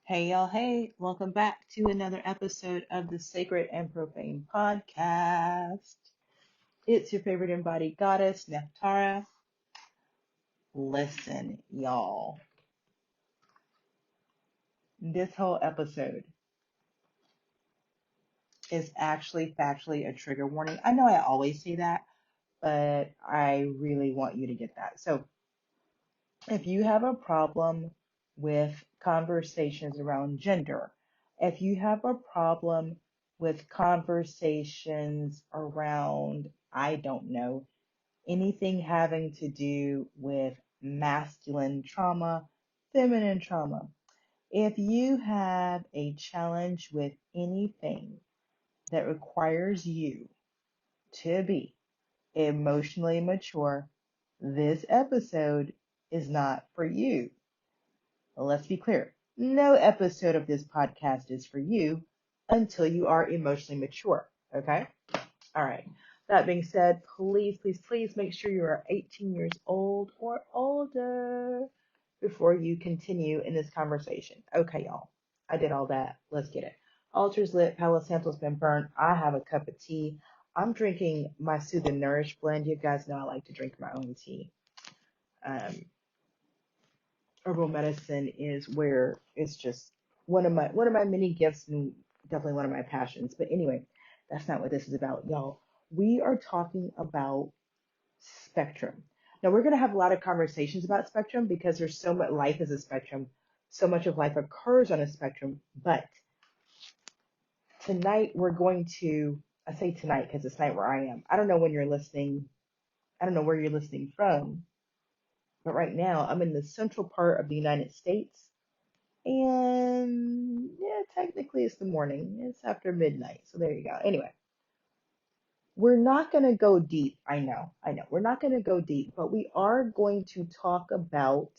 Hey y'all, hey, welcome back to another episode of the Sacred and Profane Podcast. It's your favorite embodied goddess, Neftara. Listen, y'all, this whole episode is actually factually a trigger warning. I know I always say that, but I really want you to get that. So, if you have a problem with conversations around gender, if you have a problem with conversations around, I don't know, anything having to do with masculine trauma, feminine trauma, if you have a challenge with anything that requires you to be emotionally mature, this episode is not for you. Let's be clear. No episode of this podcast is for you until you are emotionally mature. Okay? All right. That being said, please, please, please make sure you are 18 years old or older before you continue in this conversation. Okay, y'all. I did all that. Let's get it. Altar's lit. Palo Santo's been burnt. I have a cup of tea. I'm drinking my Soothe and Nourish blend. You guys know I like to drink my own tea. Um, Herbal medicine is where it's just one of my many gifts and definitely one of my passions. But anyway, that's not what this is about, y'all. We are talking about spectrum. Now we're gonna have a lot of conversations about spectrum because there's so much life is a spectrum. So much of life occurs on a spectrum. But tonight we're going to I say tonight because it's night where I am. I don't know when you're listening. I don't know where you're listening from, but right now I'm in the central part of the United States. And yeah, technically it's the morning. It's after midnight. So there you go. Anyway, we're not going to go deep. I know. We're not going to go deep, but we are going to talk about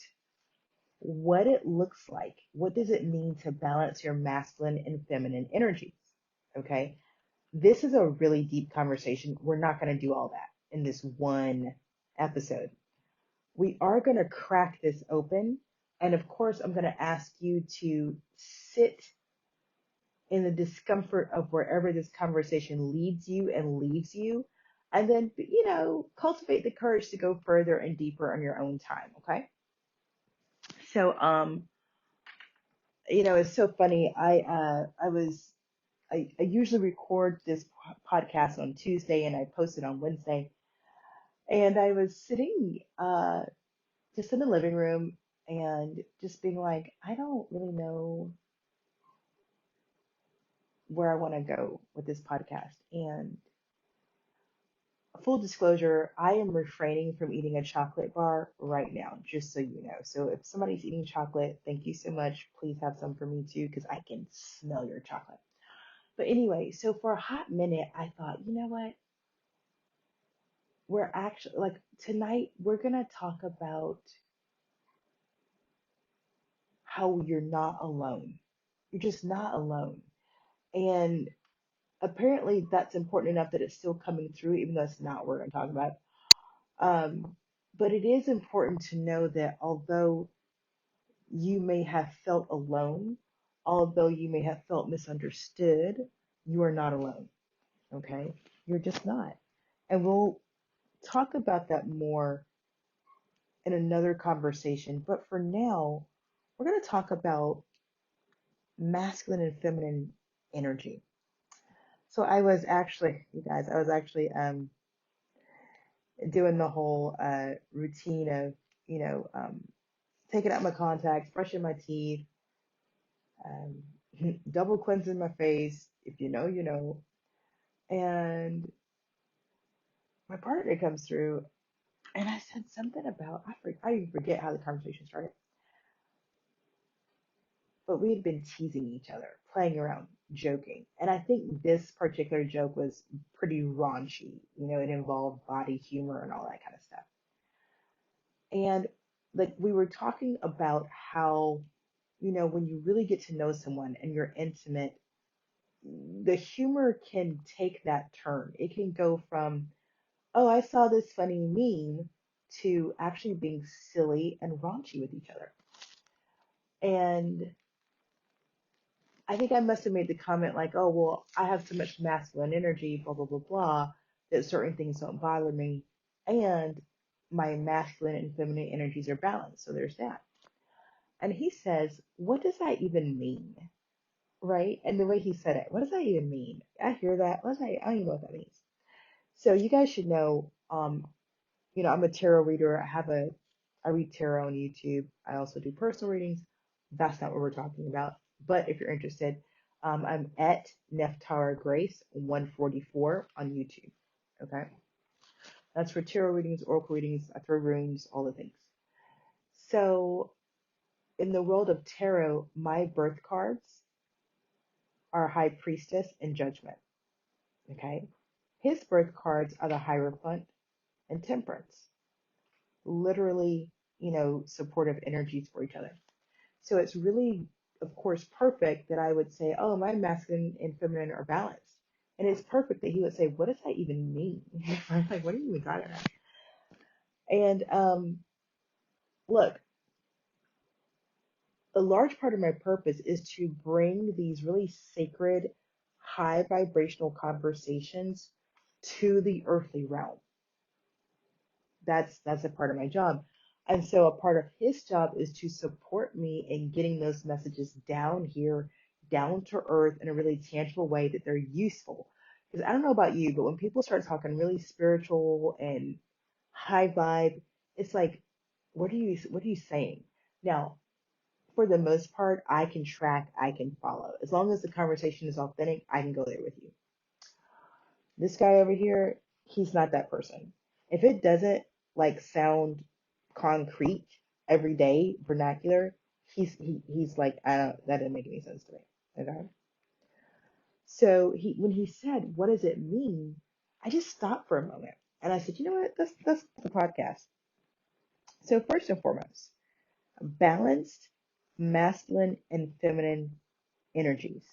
what it looks like. What does it mean to balance your masculine and feminine energies? Okay. This is a really deep conversation. We're not going to do all that in this one episode. We are going to crack this open. And of course, I'm going to ask you to sit in the discomfort of wherever this conversation leads you and leaves you, and then, cultivate the courage to go further and deeper on your own time. Okay. So, it's so funny. I usually record this podcast on Tuesday and I post it on Wednesday. And I was sitting, just in the living room and just being like, I don't really know where I want to go with this podcast. And full disclosure, I am refraining from eating a chocolate bar right now, just so you know. So if somebody's eating chocolate, thank you so much. Please have some for me too, because I can smell your chocolate. But anyway, so for a hot minute, I thought, you know what? We're actually, like, tonight, we're going to talk about how you're not alone. You're just not alone. And apparently that's important enough that it's still coming through, even though it's not what we're going to talk about. Um, but it is important to know that although you may have felt alone, although you may have felt misunderstood, you are not alone. Okay? You're just not. And we'll talk about that more in another conversation. But for now, we're going to talk about masculine and feminine energy. So you guys, I was actually doing the whole routine of, taking out my contacts, brushing my teeth, um, double cleansing my face. If you know, you know. And my partner comes through, and I said something about I even forget how the conversation started, but we had been teasing each other, playing around, joking, and I think this particular joke was pretty raunchy. It involved body humor and all that kind of stuff. And like we were talking about how, when you really get to know someone and you're intimate, the humor can take that turn. It can go from, oh, I saw this funny meme, to actually being silly and raunchy with each other. And I think I must have made the comment like, oh, well, I have so much masculine energy, blah, blah, blah, blah, that certain things don't bother me. And my masculine and feminine energies are balanced. So there's that. And he says, what does that even mean? Right? And the way he said it, what does that even mean? I hear that. What does that? I don't even know what that means. So you guys should know, I'm a tarot reader. I read tarot on YouTube. I also do personal readings. That's not what we're talking about. But if you're interested, I'm at Neftara Grace 144 on YouTube. Okay. That's for tarot readings, oracle readings, I throw rooms, all the things. So in the world of tarot, my birth cards are High Priestess and Judgment. Okay. His birth cards are the Hierophant and Temperance. Literally, supportive energies for each other. So it's really, of course, perfect that I would say, oh, my masculine and feminine are balanced. And it's perfect that he would say, what does that even mean? Like, what are you even talking about? And look, a large part of my purpose is to bring these really sacred, high vibrational conversations to the earthly realm. That's a part of my job. And so a part of his job is to support me in getting those messages down here, down to earth in a really tangible way that they're useful. Because I don't know about you, but when people start talking really spiritual and high vibe, it's like, what are you saying? Now, for the most part, I can track, I can follow. As long as the conversation is authentic, I can go there with you. This guy over here, he's not that person. If it doesn't like sound concrete, everyday vernacular, he's like, I don't, that didn't make any sense to me. Okay. So when he said, what does it mean? I just stopped for a moment and I said, you know what? That's the podcast. So first and foremost, balanced masculine and feminine energies.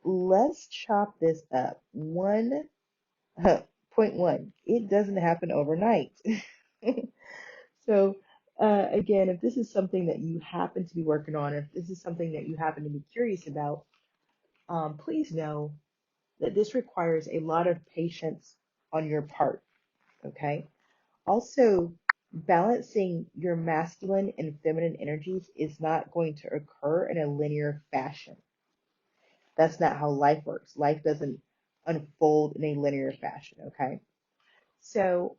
Let's chop this up. Point one, it doesn't happen overnight. So, again, if this is something that you happen to be working on, if this is something that you happen to be curious about, please know that this requires a lot of patience on your part. Okay. Also, balancing your masculine and feminine energies is not going to occur in a linear fashion. That's not how life works. Life doesn't unfold in a linear fashion. Okay. So,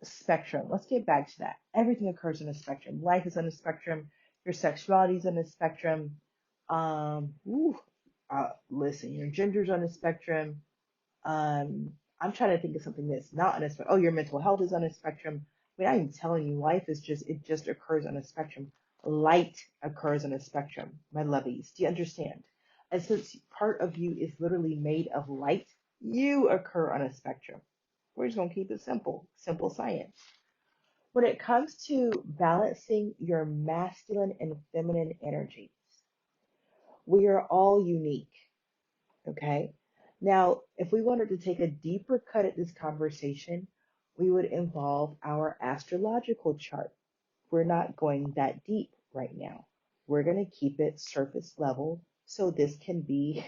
spectrum. Let's get back to that. Everything occurs on a spectrum. Life is on a spectrum. Your sexuality is on a spectrum. Um, ooh, listen, your gender's on a spectrum. I'm trying to think of something that's not on a spectrum. Oh, your mental health is on a spectrum. I mean, I'm telling you, life is it just occurs on a spectrum. Light occurs on a spectrum, my lovies. Do you understand? And since part of you is literally made of light, you occur on a spectrum. We're just going to keep it simple, simple science. When it comes to balancing your masculine and feminine energies, we are all unique. Okay. Now, if we wanted to take a deeper cut at this conversation, we would involve our astrological chart. We're not going that deep right now. We're going to keep it surface level so this can be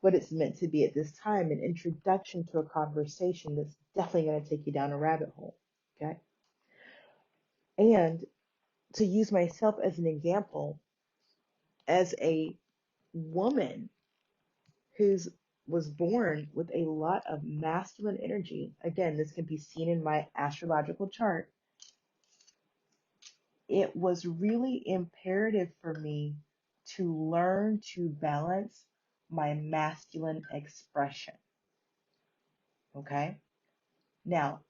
what it's meant to be at this time, an introduction to a conversation that's definitely going to take you down a rabbit hole. Okay. And to use myself as an example, as a woman who's was born with a lot of masculine energy, again, this can be seen in my astrological chart, it was really imperative for me to learn to balance my masculine expression. Okay? Now,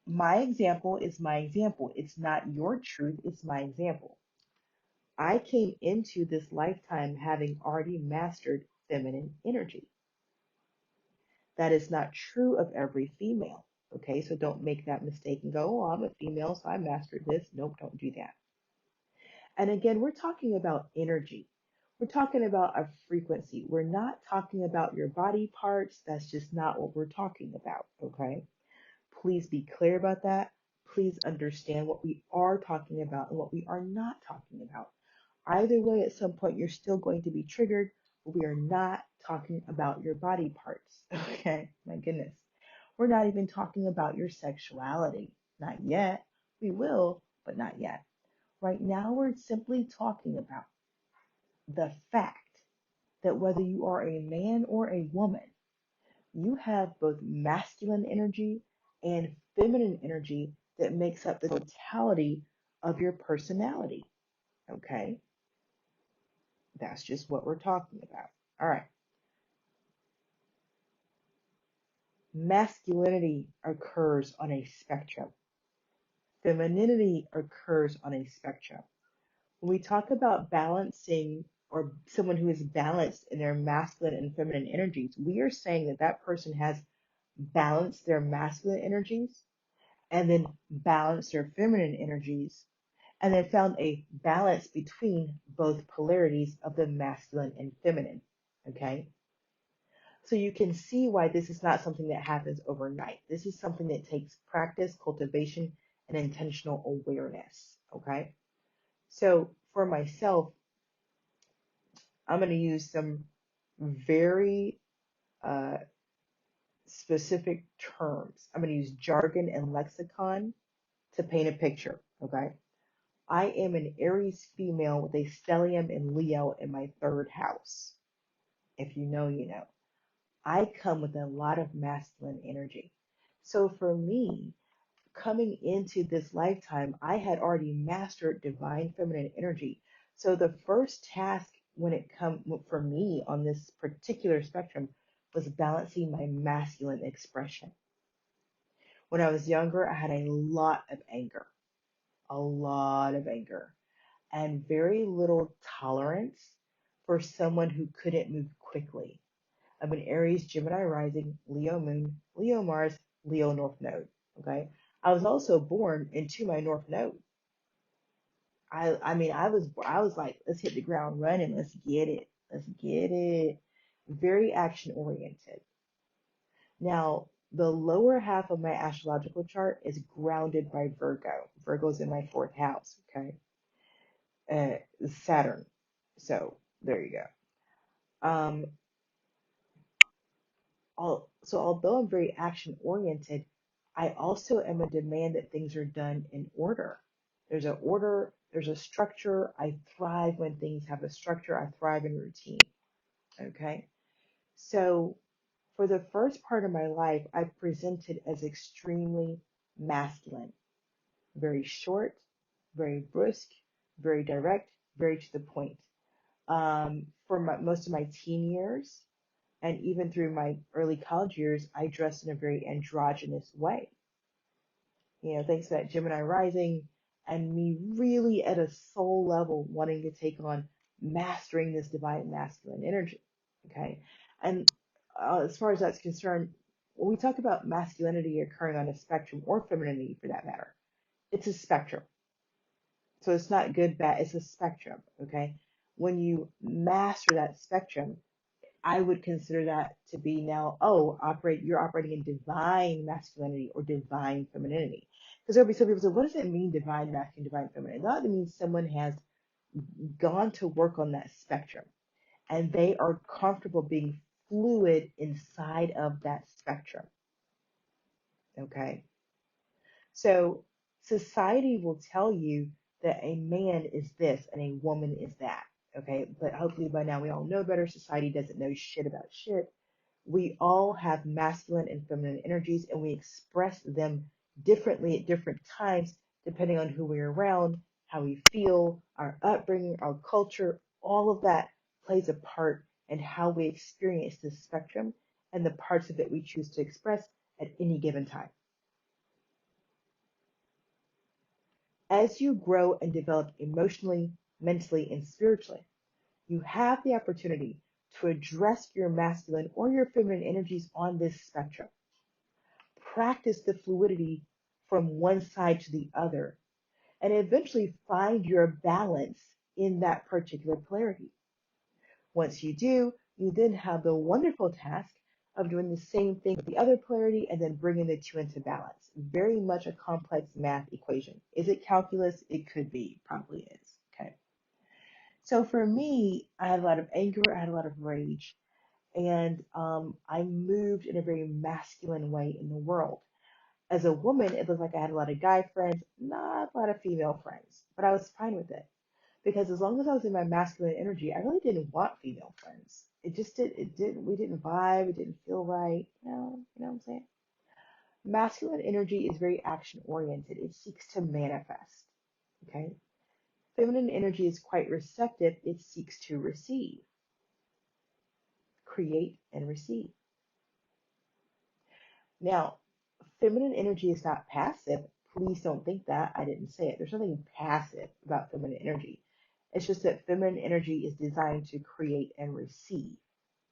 my example is my example. It's not your truth, it's my example. I came into this lifetime having already mastered feminine energy. That is not true of every female. Okay, so don't make that mistake and go, oh, I'm a female, so I mastered this. Nope, don't do that. And again, we're talking about energy. We're talking about a frequency. We're not talking about your body parts. That's just not what we're talking about. Okay, please be clear about that. Please understand what we are talking about and what we are not talking about. Either way, at some point, you're still going to be triggered, but we are not talking about your body parts. Okay, my goodness. We're not even talking about your sexuality. Not yet. We will, but not yet. Right now, we're simply talking about the fact that whether you are a man or a woman, you have both masculine energy and feminine energy that makes up the totality of your personality. Okay, that's just what we're talking about. All right, masculinity occurs on a spectrum, femininity occurs on a spectrum. When we talk about balancing or someone who is balanced in their masculine and feminine energies, we are saying that that person has balanced their masculine energies and then balanced their feminine energies and then found a balance between both polarities of the masculine and feminine. Okay. So you can see why this is not something that happens overnight. This is something that takes practice, cultivation, and intentional awareness. Okay. So for myself, I'm going to use some very uh, specific terms. I'm going to use jargon and lexicon to paint a picture. Okay. I am an Aries female with a stellium in Leo in my third house. If you know, you know. I come with a lot of masculine energy. So for me, coming into this lifetime, I had already mastered divine feminine energy. So the first task when it come for me on this particular spectrum was balancing my masculine expression. When I was younger, I had a lot of anger, and very little tolerance for someone who couldn't move quickly. I'm an Aries, Gemini rising, Leo moon, Leo Mars, Leo North Node. Okay. I was also born into my North Node. I mean I was like, let's hit the ground running, let's get it. Let's get it. Very action oriented. Now, the lower half of my astrological chart is grounded by Virgo. Virgo's in my fourth house, okay? Saturn. So there you go. So although I'm very action oriented, I also am a demand that things are done in order. There's an order, there's a structure. I thrive when things have a structure. I thrive in routine. Okay. So for the first part of my life, I presented as extremely masculine, very short, very brusque, very direct, very to the point. For most of my teen years, and even through my early college years, I dressed in a very androgynous way. Thanks to that Gemini rising and me really at a soul level wanting to take on mastering this divine masculine energy. Okay. And as far as that's concerned, when we talk about masculinity occurring on a spectrum or femininity for that matter, it's a spectrum. So it's not good, bad, it's a spectrum. Okay. When you master that spectrum, I would consider that to be now, oh, you're operating in divine masculinity or divine femininity. Because there'll be some people say, what does it mean, divine masculine, divine feminine? That means someone has gone to work on that spectrum and they are comfortable being fluid inside of that spectrum. Okay. So society will tell you that a man is this and a woman is that. Okay. But hopefully by now we all know better. Society doesn't know shit about shit. We all have masculine and feminine energies and we express them differently at different times depending on who we're around, how we feel, our upbringing, our culture, all of that plays a part in how we experience this spectrum and the parts of it we choose to express at any given time. As you grow and develop emotionally, mentally, and spiritually, you have the opportunity to address your masculine or your feminine energies on this spectrum. Practice the fluidity from one side to the other, and eventually find your balance in that particular polarity. Once you do, you then have the wonderful task of doing the same thing with the other polarity and then bringing the two into balance. Very much a complex math equation. Is it calculus? It could be, probably is. Okay. So for me, I had a lot of anger, I had a lot of rage, and I moved in a very masculine way in the world. As a woman, it looked like I had a lot of guy friends, not a lot of female friends, but I was fine with it because as long as I was in my masculine energy, I really didn't want female friends. We didn't vibe, it didn't feel right. You know what I'm saying? Masculine energy is very action oriented. It seeks to manifest. Okay. Feminine energy is quite receptive. It seeks to receive, create, and receive. Now, feminine energy is not passive. Please don't think that. I didn't say it. There's nothing passive about feminine energy. It's just that feminine energy is designed to create and receive.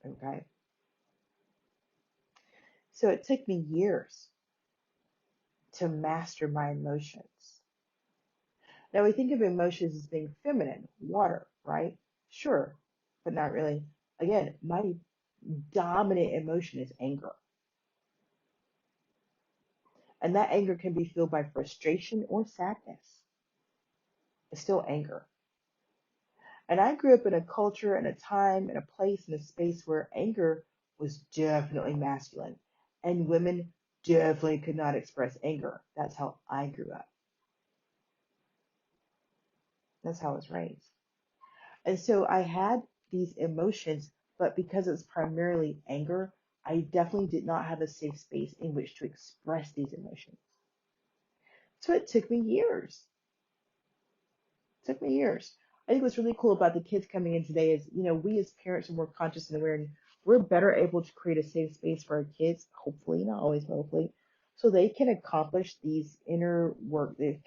Okay. So it took me years to master my emotions. Now we think of emotions as being feminine, water, right? Sure, but not really. Again, my dominant emotion is anger. And that anger can be fueled by frustration or sadness. It's still anger. And I grew up in a culture and a time and a place and a space where anger was definitely masculine. And women definitely could not express anger. That's how I grew up. That's how I was raised. And so I had these emotions, but because it's primarily anger, I definitely did not have a safe space in which to express these emotions. So it took me years. It took me years. I think what's really cool about the kids coming in today is, we as parents are more conscious and aware, and we're better able to create a safe space for our kids, hopefully, not always, but hopefully, so they can accomplish these inner work, these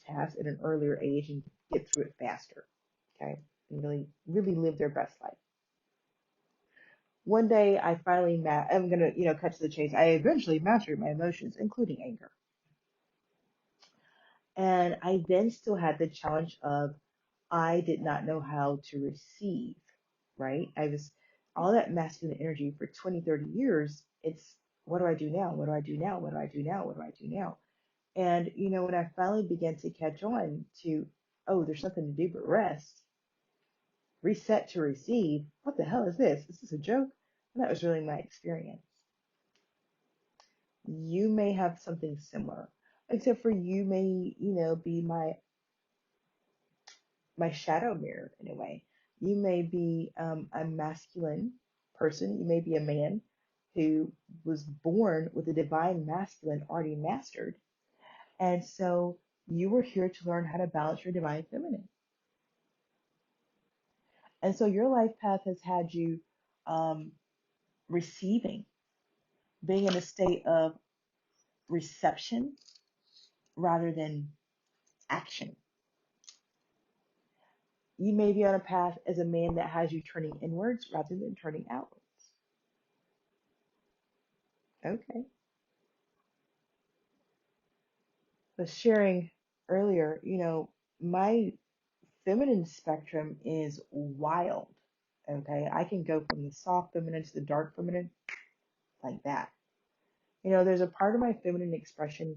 tasks at an earlier age and get through it faster, okay, and really, really live their best life. One day I finally I'm gonna, cut to the chase. I eventually mastered my emotions, including anger. And I then still had the challenge of I did not know how to receive, right? I was all that masculine energy for 20, 30 years. It's what do I do now? What do I do now? What do I do now? What do I do now? And, when I finally began to catch on to, oh, there's nothing to do but rest, reset to receive, what the hell is this? Is this a joke? And that was really my experience. You may have something similar, except for you may, be my shadow mirror in a way. You may be a masculine person. You may be a man who was born with a divine masculine already mastered, and so you were here to learn how to balance your divine feminine. And so your life path has had you um, receiving, being in a state of reception rather than action. You may be on a path as a man that has you turning inwards rather than turning outwards. Okay. Was sharing earlier, my feminine spectrum is wild. Okay. I can go from the soft feminine to the dark feminine like that. There's a part of my feminine expression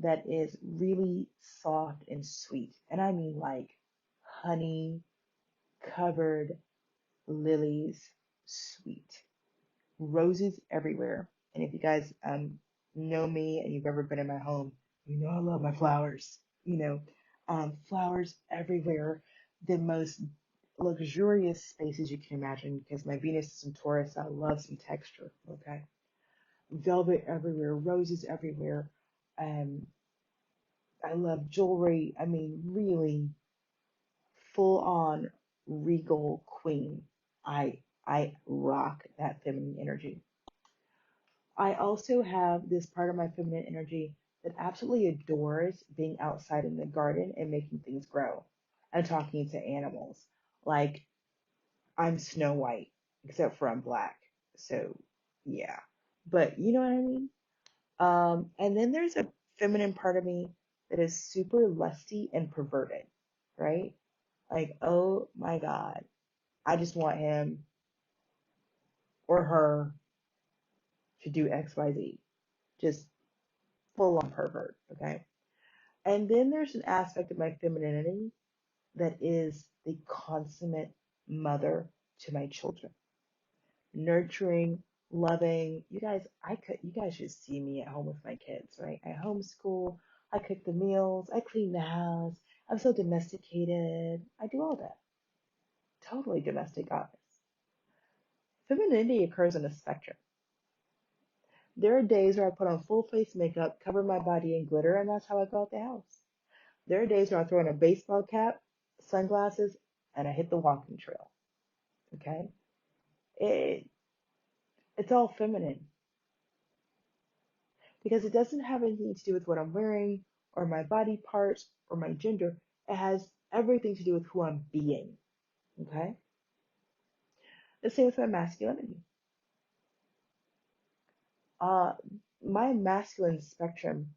that is really soft and sweet. And I mean like honey covered lilies sweet. Roses everywhere. And if you guys know me and you've ever been in my home, you know I love my flowers. Flowers everywhere. The most luxurious spaces you can imagine because my Venus is in Taurus. I love some texture. Okay, velvet everywhere, roses everywhere. Um, I love jewelry. I mean, really full on regal queen. I rock that feminine energy. I also have this part of my feminine energy that absolutely adores being outside in the garden and making things grow and talking to animals. Like I'm Snow White, except for I'm black. So yeah. But you know what I mean? And then there's a feminine part of me that is super lusty and perverted, right? Like, oh my God, I just want him or her to do XYZ. Just full on pervert, okay? And then there's an aspect of my femininity that is the consummate mother to my children. Nurturing, loving. You guys should see me at home with my kids, right? I homeschool, I cook the meals, I clean the house. I'm so domesticated. I do all that. Totally domestic office. Femininity occurs on a spectrum. There are days where I put on full face makeup, cover my body in glitter, and that's how I go out the house. There are days where I throw on a baseball cap, sunglasses, and I hit the walking trail. Okay? It, it's all feminine because it doesn't have anything to do with what I'm wearing or my body parts or my gender. It has everything to do with who I'm being. Okay? The same with my masculinity. Uh, my masculine spectrum,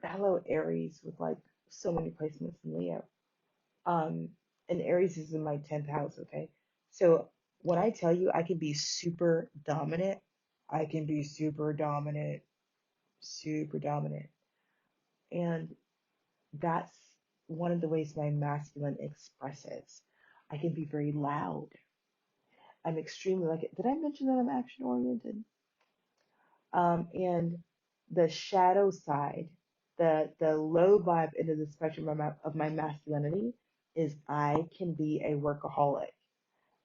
hello Aries, with like so many placements in Leo. Um, and Aries is in my 10th house, okay? So when I tell you I can be super dominant, I can be super dominant, super dominant. And that's one of the ways my masculine expresses. I can be very loud. I'm extremely like it. Did I mention that I'm action oriented? And the shadow side, the low vibe end of the spectrum of my masculinity is I can be a workaholic.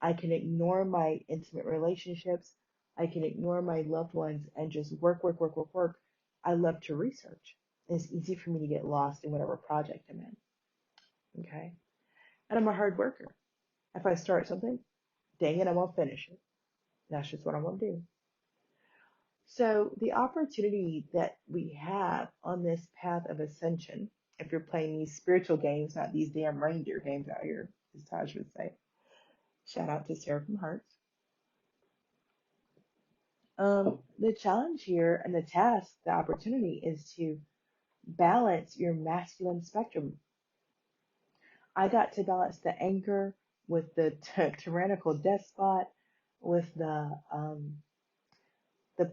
I can ignore my intimate relationships. I can ignore my loved ones and just work, work, work, work, work. I love to research. It's easy for me to get lost in whatever project I'm in. Okay. And I'm a hard worker. If I start something, dang it, I won't finish it. That's just what I want to do. So the opportunity that we have on this path of ascension, if you're playing these spiritual games, not these damn reindeer games out here, as Taj would say. Shout out to Sarah from Hearts. The challenge here and the task, the opportunity is to balance your masculine spectrum. I got to balance the anger with the tyrannical despot, with the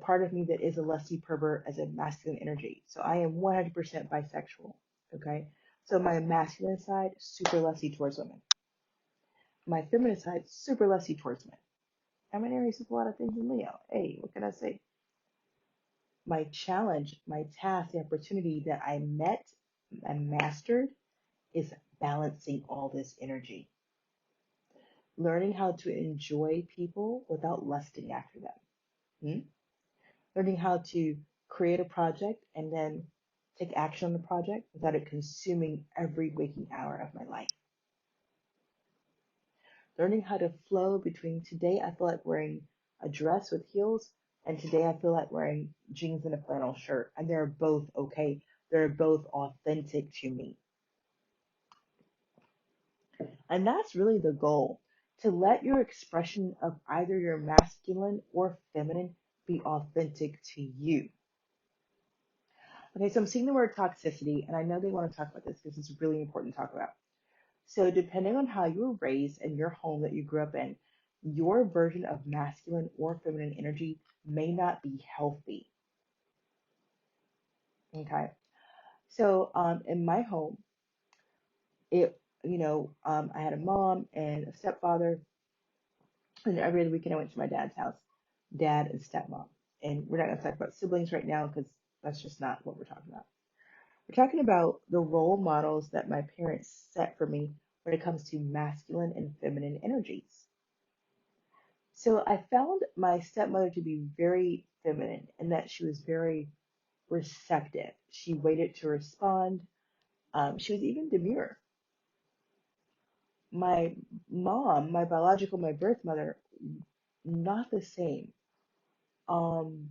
part of me that is a lusty pervert as a masculine energy. So I am 100% bisexual. Okay. So my masculine side, super lusty towards women. My feminine side, super lusty towards men. I'm an Aries with a lot of things in Leo. Hey, what can I say? My challenge, my task, the opportunity that I met and mastered is balancing all this energy. Learning how to enjoy people without lusting after them. Hmm? Learning how to create a project and then take action on the project without it consuming every waking hour of my life. Learning how to flow between today I feel like wearing a dress with heels and today I feel like wearing jeans and a flannel shirt. And they're both okay. They're both authentic to me. And that's really the goal, to let your expression of either your masculine or feminine be authentic to you. Okay, so I'm seeing the word toxicity, and I know they want to talk about this because it's really important to talk about. So, depending on how you were raised and your home that you grew up in, your version of masculine or feminine energy may not be healthy. Okay, so in my home, I had a mom and a stepfather, and every other weekend I went to my dad's house, dad and stepmom. And we're not going to talk about siblings right now because that's just not what we're talking about. We're talking about the role models that my parents set for me when it comes to masculine and feminine energies. So I found my stepmother to be very feminine and that she was very receptive. She waited to respond. She was even demure. My mom, my biological, my birth mother, not the same. Um,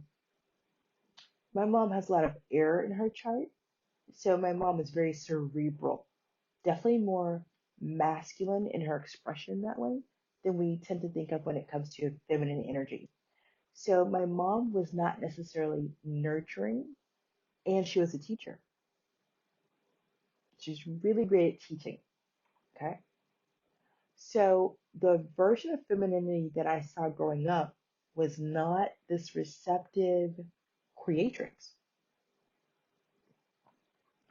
my mom has a lot of air in her chart, so my mom is very cerebral, definitely more masculine in her expression that way than we tend to think of when it comes to feminine energy. So my mom was not necessarily nurturing, and she was a teacher. She's really great at teaching. Okay. So the version of femininity that I saw growing up was not this receptive creatrix.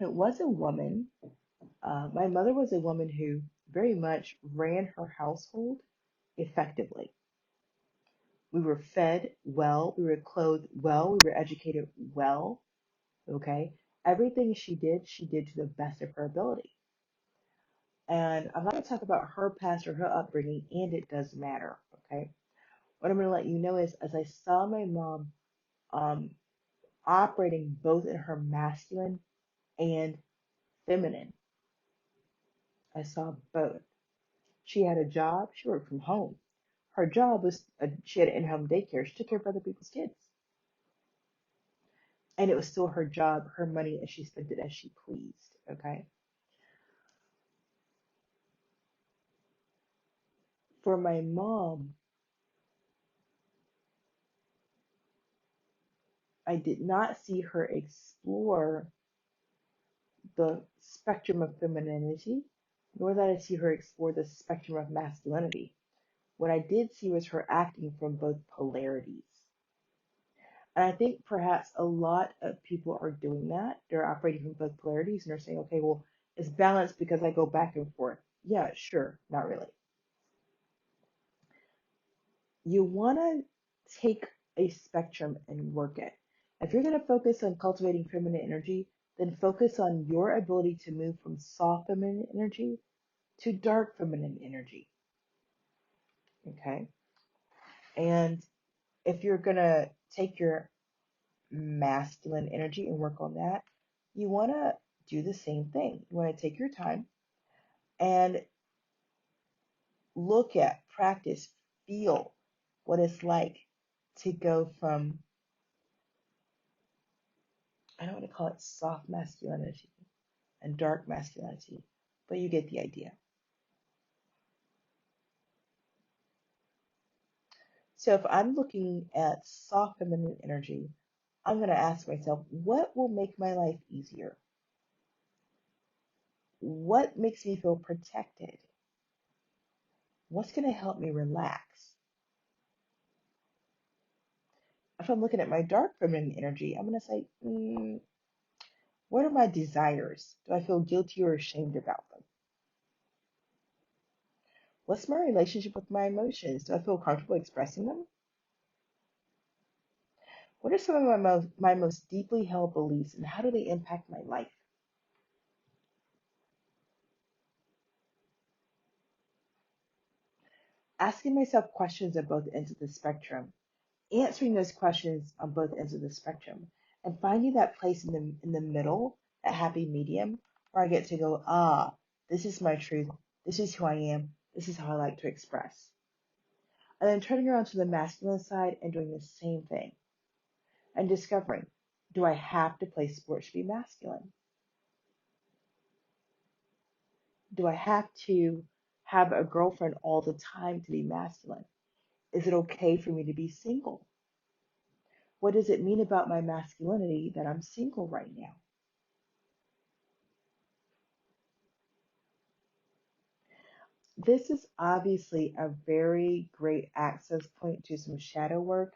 It was a woman, My mother was a woman who very much ran her household effectively. We were fed well, we were clothed well, we were educated well, okay? Everything she did to the best of her ability. And I'm not going to talk about her past or her upbringing, and it does matter, okay? What I'm going to let you know is as I saw my mom um, operating both in her masculine and feminine, I saw both. She had a job, she worked from home. Her job was, she had an in home daycare, she took care of other people's kids. And it was still her job, her money, and she spent it as she pleased, okay? For my mom, I did not see her explore the spectrum of femininity, nor did I see her explore the spectrum of masculinity. What I did see was her acting from both polarities. And I think perhaps a lot of people are doing that. They're operating from both polarities and they're saying, okay, well, it's balanced because I go back and forth. Yeah, sure, not really. You want to take a spectrum and work it. If you're going to focus on cultivating feminine energy, then focus on your ability to move from soft feminine energy to dark feminine energy. Okay. And if you're going to take your masculine energy and work on that, you want to do the same thing. You want to take your time and look at, practice, feel what it's like to go from, I don't want to call it soft masculinity and dark masculinity, but you get the idea. So if I'm looking at soft feminine energy, I'm going to ask myself, what will make my life easier? What makes me feel protected? What's going to help me relax? If I'm looking at my dark feminine energy, I'm going to say, what are my desires? Do I feel guilty or ashamed about them? What's my relationship with my emotions? Do I feel comfortable expressing them? What are some of my most deeply held beliefs and how do they impact my life? Asking myself questions at both ends of the spectrum, answering those questions on both ends of the spectrum, and finding that place in the middle, that happy medium, where I get to go, this is my truth, this is who I am, this is how I like to express. And then turning around to the masculine side and doing the same thing and discovering, do I have to play sports to be masculine? Do I have to have a girlfriend all the time to be masculine? Is it okay for me to be single? What does it mean about my masculinity that I'm single right now? This is obviously a very great access point to some shadow work.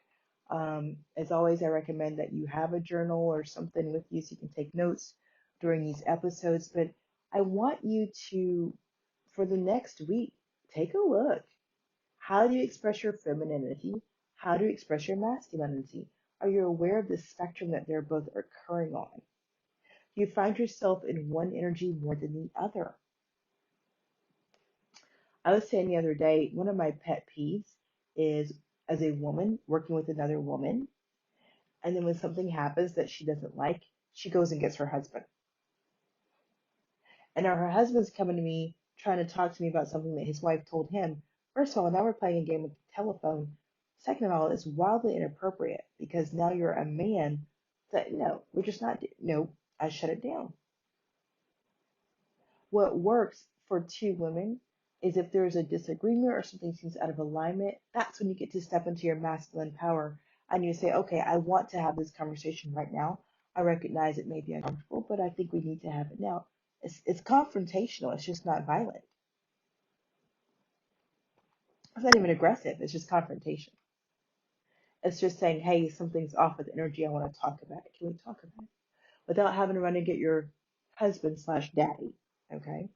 As always, I recommend that you have a journal or something with you so you can take notes during these episodes. But I want you to, for the next week, take a look. How do you express your femininity? How do you express your masculinity? Are you aware of the spectrum that they're both occurring on? Do you find yourself in one energy more than the other? I was saying the other day, one of my pet peeves is as a woman working with another woman, and then when something happens that she doesn't like, she goes and gets her husband. And now her husband's coming to me trying to talk to me about something that his wife told him. First of all, now we're playing a game with the telephone. Second of all, it's wildly inappropriate because now you're a man that, no, we're just not, no, I shut it down. What works for two women is if there's a disagreement or something seems out of alignment, that's when you get to step into your masculine power and you say, okay, I want to have this conversation right now. I recognize it may be uncomfortable, but I think we need to have it now. It's confrontational, it's just not violent. It's not even aggressive, it's just confrontation. It's just saying, hey, something's off with energy, I want to talk about it. Can we talk about it? Without having to run and get your husband slash daddy. Okay.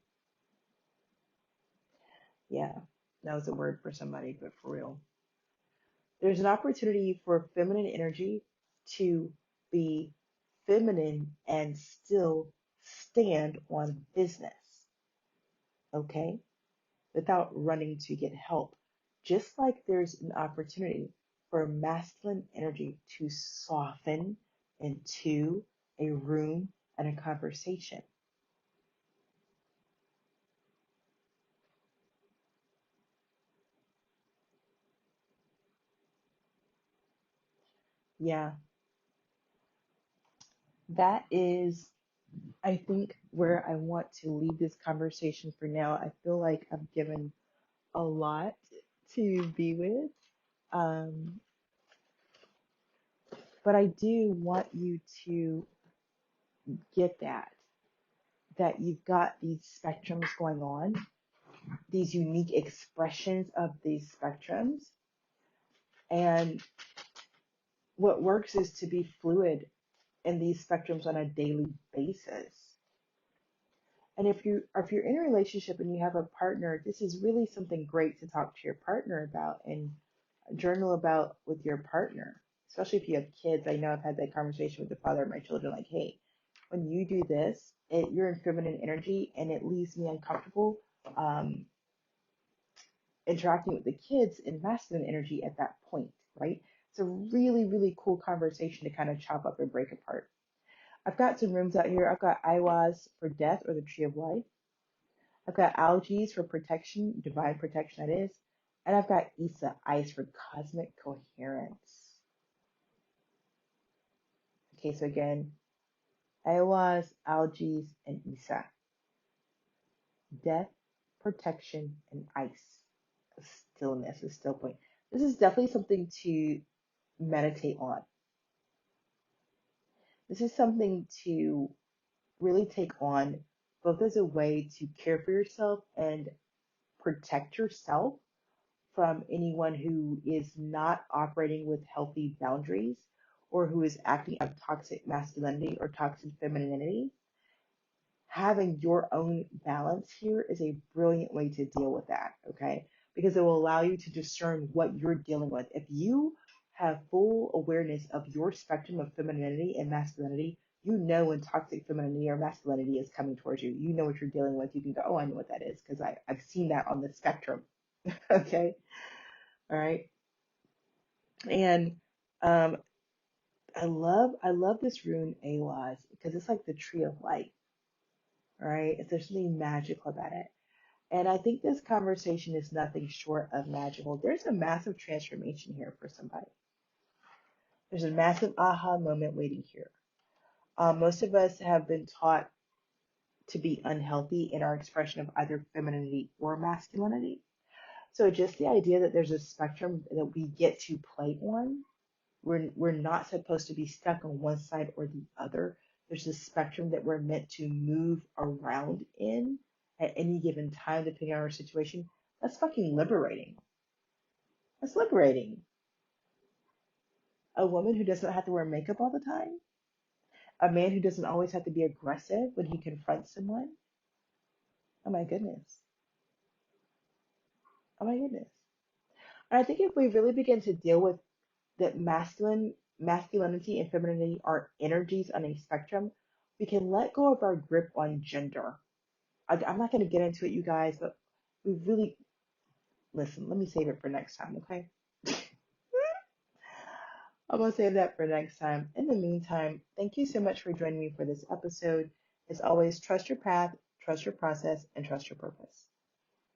Yeah, that was a word for somebody, but for real. There's an opportunity for feminine energy to be feminine and still stand on business, okay, without running to get help. Just like there's an opportunity for masculine energy to soften into a room and a conversation. Yeah, that is, I think, where I want to leave this conversation for now. I feel like I've given a lot to be with. Um, but I do want you to get that you've got these spectrums going on, these unique expressions of these spectrums. And what works is to be fluid in these spectrums on a daily basis. And if you're in a relationship and you have a partner, this is really something great to talk to your partner about and journal about with your partner, especially if you have kids. I know I've had that conversation with the father of my children, like, hey, when you do this, you're in feminine energy and it leaves me uncomfortable um, interacting with the kids in masculine energy at that point, right? It's a really, really cool conversation to kind of chop up and break apart. I've got some rooms out here. I've got Eiwaz for death or the tree of life. I've got Algiz for protection, divine protection that is. And I've got Isa, ice for cosmic coherence. Okay, so again, Eiwaz, Algiz, and Isa. Death, protection, and ice. Stillness, a still point. This is definitely something to meditate on. This is something to really take on both as a way to care for yourself and protect yourself from anyone who is not operating with healthy boundaries or who is acting out of toxic masculinity or toxic femininity. Having your own balance here is a brilliant way to deal with that, okay? Because it will allow you to discern what you're dealing with. If you have full awareness of your spectrum of femininity and masculinity, you know when toxic femininity or masculinity is coming towards you. You know what you're dealing with. You can go, oh, I know what that is because I've seen that on the spectrum, okay? All right. And um, I love this rune Eiwaz because it's like the tree of light, right? There's something magical about it. And I think this conversation is nothing short of magical. There's a massive transformation here for somebody. There's a massive aha moment waiting here. Most of us have been taught to be unhealthy in our expression of either femininity or masculinity. So just the idea that there's a spectrum that we get to play on, we're not supposed to be stuck on one side or the other. There's a spectrum that we're meant to move around in at any given time, depending on our situation. That's fucking liberating. That's liberating. A woman who doesn't have to wear makeup all the time. A man who doesn't always have to be aggressive when he confronts someone. Oh my goodness. Oh my goodness. And I think if we really begin to deal with that masculinity and femininity are energies on a spectrum, we can let go of our grip on gender. I'm not going to get into it, you guys, but we really listen. Let me save it for next time, okay? I'm gonna save that for next time. In the meantime, thank you so much for joining me for this episode. As always, trust your path, trust your process, and trust your purpose.